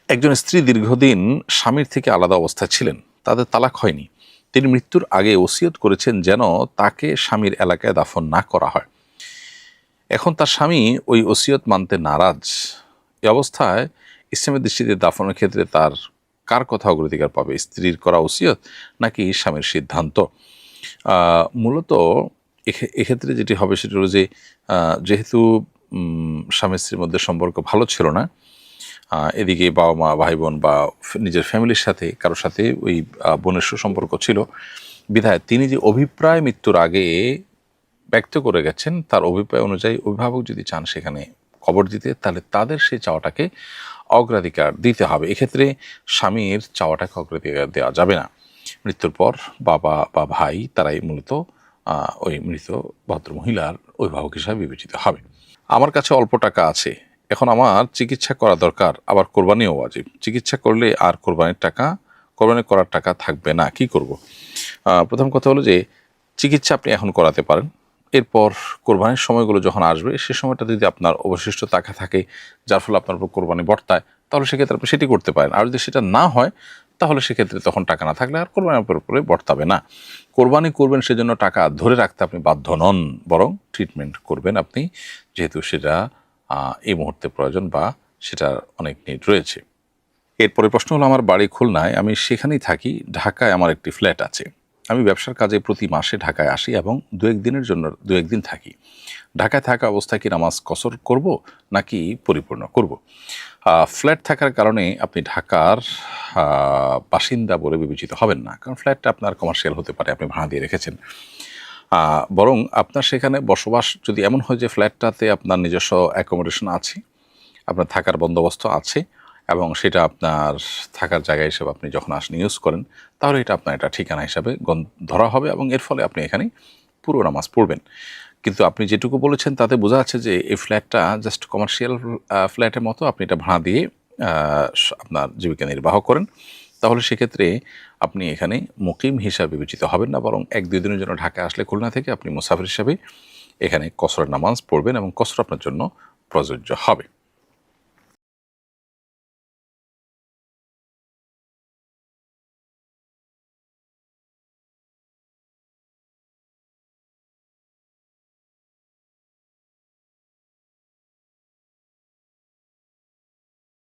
একজন স্ত্রী দীর্ঘদিন স্বামীর থেকে আলাদা অবস্থায় ছিলেন, তাদের তালাক হয়নি। তিনি মৃত্যুর আগে ওসিয়ত করেছেন যেন তাকে স্বামীর এলাকায় দাফন না করা হয়। এখন তার স্বামী ওই ওসিয়ত মানতে নারাজ। এই অবস্থায় ইসলামের দৃষ্টিতে দাফনের ক্ষেত্রে তার কার কথা অগ্রাধিকার পাবে, স্ত্রীর করা ওসিয়ত নাকি স্বামীর সিদ্ধান্ত? মূলত এক্ষেত্রে যেটি হবে সেটি হলো যে যেহেতু স্বামী স্ত্রীর মধ্যে সম্পর্ক ভালো ছিল না, এদিকে বাবা মা ভাই বোন বা নিজের ফ্যামিলির সাথে কারোর সাথে ওই বোনের সুসম্পর্ক ছিল, বিধায় তিনি যে অভিপ্রায় মৃত্যুর আগে ব্যক্ত করে গেছেন, তার অভিপ্রায় অনুযায়ী অভিভাবক যদি চান সেখানে কবর দিতে, তাহলে তাদের সেই চাওয়াটাকে অগ্রাধিকার দিতে হবে। এক্ষেত্রে স্বামীর চাওয়াটাকে অগ্রাধিকার দেওয়া যাবে না। মৃত্যুর পর বাবা বা ভাই তারাই মূলত ওই মৃত ভদ্রমহিলার অভিভাবক হিসাবে বিবেচিত হবে। আমার কাছে অল্প টাকা আছে, এখন আমার চিকিৎসা করা দরকার, আবার কোরবানিও ওয়াজিব। চিকিৎসা করলে আর কোরবানি করার টাকা থাকবে না, কি করব? প্রথম কথা হলো যে চিকিৎসা আপনি এখন করাতে পারেন, এরপর কোরবানির সময়গুলো যখন আসবে সে সময়টা যদি আপনার অবশিষ্ট টাকা থাকে যার ফলে আপনার উপর কোরবানি বর্তায়, তাহলে সেক্ষেত্রে আপনি সেটি করতে পারেন। আর যদি সেটা না হয় তাহলে সেক্ষেত্রে তখন টাকা না থাকলে আর কোরবানির উপরে বর্তাবে না। কোরবানি করবেন সেজন্য টাকা ধরে রাখতে আপনি বাধ্য নন, বরং ট্রিটমেন্ট করবেন আপনি, যেহেতু সেটা এই মুহূর্তে প্রয়োজন বা সেটার অনেক নিড রয়েছে। এরপরে প্রশ্ন হলো, আমার বাড়ি খুলনায়, আমি সেখানেই থাকি। ঢাকায় আমার একটি ফ্ল্যাট আছে। আমি ব্যবসার কাজে প্রতি মাসে ঢাকায় আসি এবং দু একদিন থাকি। ঢাকায় থাকা অবস্থায় কি নামাজ কসর করব নাকি পরিপূর্ণ করব? ফ্ল্যাট থাকার কারণে আপনি ঢাকার বাসিন্দা বলে বিবেচিত হবেন না, কারণ ফ্ল্যাটটা আপনার কমার্শিয়াল হতে পারে, আপনি ভাড়া দিয়ে রেখেছেন। বরং আপনার সেখানে বসবাস যদি এমন হয় যে ফ্ল্যাটটাতে আপনার নিজস্ব অ্যাকোমোডেশন আছে, আপনার থাকার বন্দোবস্ত আছে এবং সেটা আপনার থাকার জায়গা হিসেবে আপনি যখন আসেন ইউজ করেন, তাহলে এটা আপনার এটা ঠিকানা হিসাবে ধরা হবে এবং এর ফলে আপনি এখানে পুরো নামাজ পড়বেন। কিন্তু আপনি যেটুকু বলেছেন তাতে বোঝা যাচ্ছে যে এই ফ্ল্যাটটা জাস্ট কমার্শিয়াল ফ্ল্যাটের মতো, আপনি এটা ভাড়া দিয়ে আপনার জীবিকা নির্বাহ করেন। তাহলে সেক্ষেত্রে আপনি এখানে মুকিম হিসাবে বিবেচিত হবেন না, বরং 1-2 দিনের জন্য ঢাকায় আসলে খুলনা থেকে আপনি মুসাফির হিসাবে এখানে কসরের নামাজ পড়বেন এবং কসর আপনার জন্য প্রযোজ্য হবে।